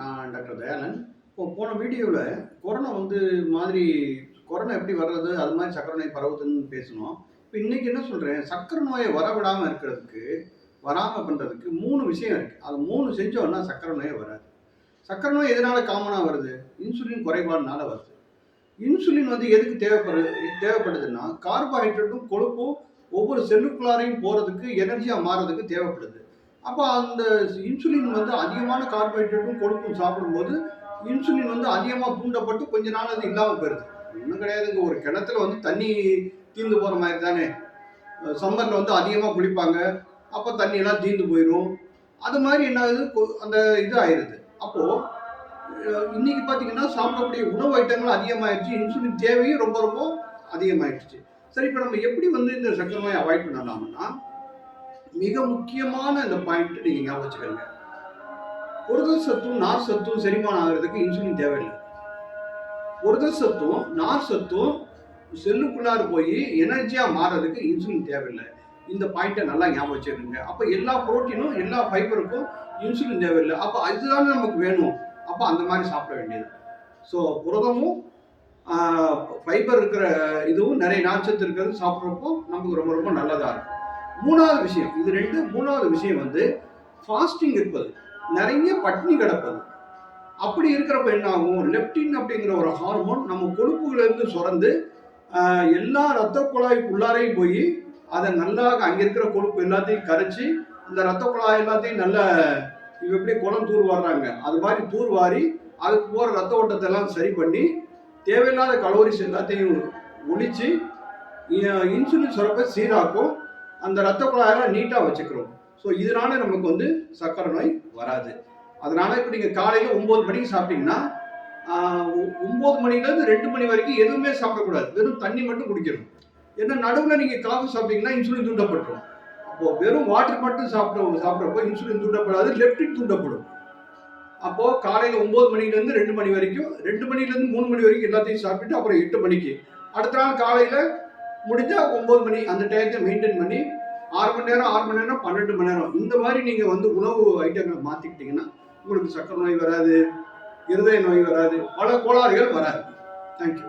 நான் டாக்டர் தயானந்த். இப்போ போன வீடியோவில் கொரோனா மாதிரி கொரோனா எப்படி வர்றது, அது மாதிரி சர்க்கரை நோய் பரவுதுன்னு பேசணும். இப்போ இன்னைக்கு என்ன சொல்கிறேன், சர்க்கரை நோயை வரவிடாமல் இருக்கிறதுக்கு, வராமல் பண்ணுறதுக்கு 3 விஷயம் இருக்குது. அது 3 செஞ்சோன்னா சர்க்கரை நோயே வராது. சர்க்கரை நோய் எதனால காமனாக வருது? இன்சுலின் குறைபாடுனால வருது. இன்சுலின் எதுக்கு தேவைப்படுதுன்னா, கார்போஹைட்ரேட்டும் கொழுப்பும் ஒவ்வொரு செல்லுக்குள்ளாரையும் போகிறதுக்கு, எனர்ஜியாக மாறதுக்கு தேவைப்படுது. அப்போ அந்த இன்சுலின் அதிகமான கார்போஹைட்ரேட்டும் கொழுப்பும் சாப்பிடும்போது இன்சுலின் அதிகமாக தூண்டப்பட்டு கொஞ்ச நாள் அது இல்லாமல் போயிடுது. ஒன்றும் கிடையாதுங்க, ஒரு கிணத்துல தண்ணி தீர்ந்து போகிற மாதிரி தானே. சம்மரில் அதிகமாக குளிப்பாங்க, அப்போ தண்ணியெல்லாம் தீர்ந்து போயிடும். அது மாதிரி என்ன ஆகுது, அந்த இது ஆயிடுது. அப்போது இன்னைக்கு பார்த்தீங்கன்னா சாப்பிடக்கூடிய உணவு ஐட்டங்கள் அதிகமாகிடுச்சு, இன்சுலின் தேவையும் ரொம்ப ரொம்ப அதிகமாகிடுச்சு. சரி, இப்போ நம்ம எப்படி இந்த சர்க்கரை நோயை அவாய்ட் பண்ணலாம்னா, மிக முக்கியமான இந்த பாயிண்ட் நீங்க ஞாபகம் வச்சுக்கோங்க. புரத சத்தும் நார் சத்தும் செரிமானம் ஆகிறதுக்கு இன்சுலின் தேவையில்லை. புரத சத்தும் நார் சத்தும் செல்லுக்குள்ளார போய் எனர்ஜியா மாறதுக்கு இன்சுலின் தேவையில்லை. இந்த பாயிண்ட்டை நல்லா ஞாபகம் வச்சுக்கோங்க. அப்போ எல்லா புரோட்டீனும் எல்லா ஃபைபருக்கும் இன்சுலின் தேவையில்லை. அப்போ அதுதானே நமக்கு வேணும். அப்போ அந்த மாதிரி சாப்பிட வேண்டியது. ஸோ புரதமும் ஃபைபர் இருக்கிற இதுவும் நிறைய நார்ச்சத்து இருக்கிறது சாப்பிட்றப்போ நமக்கு ரொம்ப ரொம்ப நல்லதாக இருக்கும். மூணாவது விஷயம், மூணாவது விஷயம் ஃபாஸ்டிங் இருப்பது, நிறைய பட்டினி கிடப்பது. அப்படி இருக்கிறப்ப என்ன ஆகும், லெப்டின் அப்படிங்கிற ஒரு ஹார்மோன் நம்ம கொழுப்புகளிலிருந்து சுரந்து எல்லா ரத்த குழாய்க்குள்ளாரையும் போய் அதை நல்லா அங்கே இருக்கிற கொழுப்பு எல்லாத்தையும் கரைச்சி இந்த ரத்த குழாய் எல்லாத்தையும் நல்லா எப்படி குளம் தூர் வர்றாங்க அது மாதிரி தூர் வாரி அதுக்கு போகிற ரத்த ஓட்டத்தை எல்லாம் சரி பண்ணி தேவையில்லாத கலோரிஸ் எல்லாத்தையும் ஒழிச்சு இன்சுலின் சுரப்பை சீராக்கும், அந்த ரத்த குழாயெல்லாம் நீட்டாக வச்சுக்கிறோம். ஸோ இதனால நமக்கு சர்க்கரை நோய் வராது. அதனால இப்போ நீங்கள் காலையில் 9 மணிக்கு சாப்பிட்டீங்கன்னா 9 மணிலேருந்து 2 மணி வரைக்கும் எதுவுமே சாப்பிடக்கூடாது, வெறும் தண்ணி மட்டும் குடிக்கணும். ஏன்னா நடுவில் நீங்கள் காஃபி சாப்பிட்டீங்கன்னா இன்சுலின் தூண்டப்பட்டுரும். அப்போது வெறும் வாட்டர் மட்டும் சாப்பிட்றப்போ இன்சுலின் தூண்டப்படாது, லெப்டின் தூண்டப்படும். அப்போது காலையில் 9 மணிலேருந்து 2 மணி வரைக்கும், 2 மணிலேருந்து 3 மணி வரைக்கும் எல்லாத்தையும் சாப்பிட்டுட்டு அப்புறம் 8 மணிக்கு அடுத்த நாள் காலையில் முடிஞ்சால் 9 மணி அந்த டயத்தை மெயின்டைன் பண்ணி 6 மணி நேரம் 12 மணி நேரம் இந்த மாதிரி நீங்கள் உணவு ஐட்டங்களை மாற்றிக்கிட்டிங்கன்னா உங்களுக்கு சர்க்கரை நோய் வராது, இருதய நோய் வராது, பல கோளாறுகள் வராது. தேங்க்யூ.